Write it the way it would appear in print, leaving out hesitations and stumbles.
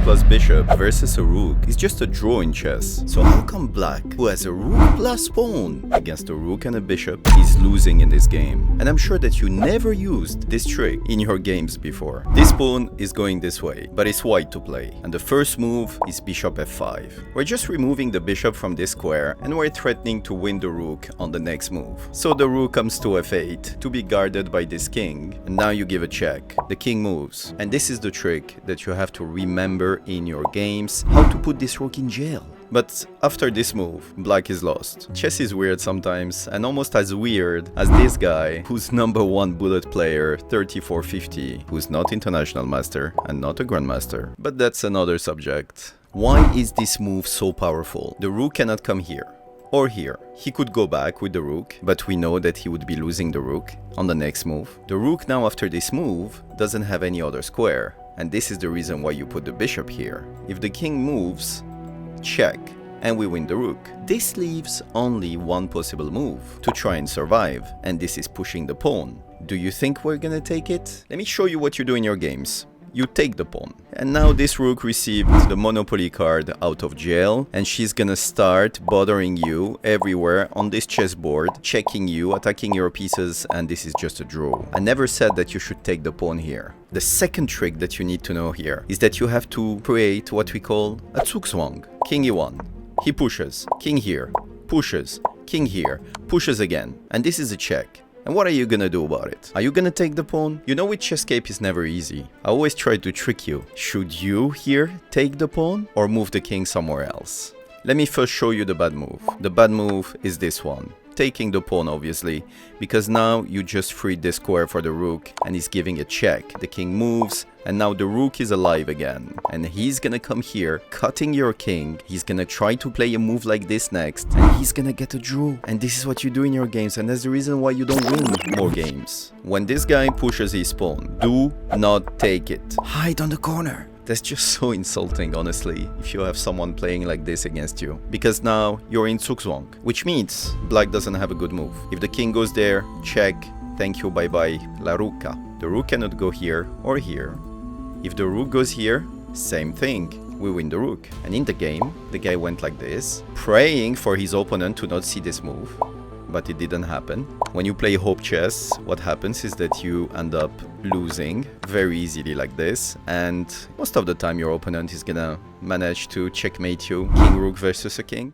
plus bishop versus a rook is just a draw in chess. So how come black, who has a rook plus pawn against a rook and a bishop, is losing in this game? And I'm sure that you never used this trick in your games before. This pawn is going this way, but it's white to play. And the first move is bishop f5. We're just removing the bishop from this square and we're threatening to win the rook on the next move. So the rook comes to f8 to be guarded by this king. And now you give a check. The king moves. And this is the trick that you have to remember in your games, how to put this rook in jail. But after this move, black is lost. Chess is weird sometimes, and almost as weird as this guy, who's #1 bullet player 3450, who's not international master and not a grandmaster. But that's another subject. Why is this move so powerful? The rook cannot come here or here. He could go back with the rook, but we know that he would be losing the rook on the next move. The rook now after this move doesn't have any other square, and this is the reason why you put the bishop here. If the king moves, check, and we win the rook. This leaves only one possible move to try and survive, and this is pushing the pawn. Do you think we're gonna take it? Let me show you what you do in your games. You take the pawn. And now this rook received the Monopoly card out of jail, and she's gonna start bothering you everywhere on this chessboard, checking you, attacking your pieces, and this is just a draw. I never said that you should take the pawn here. The second trick that you need to know here is that you have to create what we call a Zugzwang. King e1. He pushes. King here. Pushes. King here. Pushes again. And this is a check. And what are you gonna do about it? Are you gonna take the pawn? You know, with chesscape is never easy. I always try to trick you. Should you here take the pawn or move the king somewhere else? Let me first show you the bad move. The bad move is this one. Taking the pawn, obviously, because now you just freed the square for the rook and he's giving a check. The king moves and now the rook is alive again, and he's gonna come here, cutting your king. He's gonna try to play a move like this next, and he's gonna get a draw. And this is what you do in your games, and that's the reason why you don't win more games. When this guy pushes his pawn, do not take it. Hide on the corner. That's just so insulting, honestly, if you have someone playing like this against you. Because now you're in Zugzwang, which means black doesn't have a good move. If the king goes there, check, thank you, bye-bye, la rucca. The rook cannot go here or here. If the rook goes here, same thing. We win the rook. And in the game, the guy went like this, praying for his opponent to not see this move. But it didn't happen. When you play hope chess, what happens is that you end up losing very easily like this, and most of the time your opponent is gonna manage to checkmate you. King rook versus a king.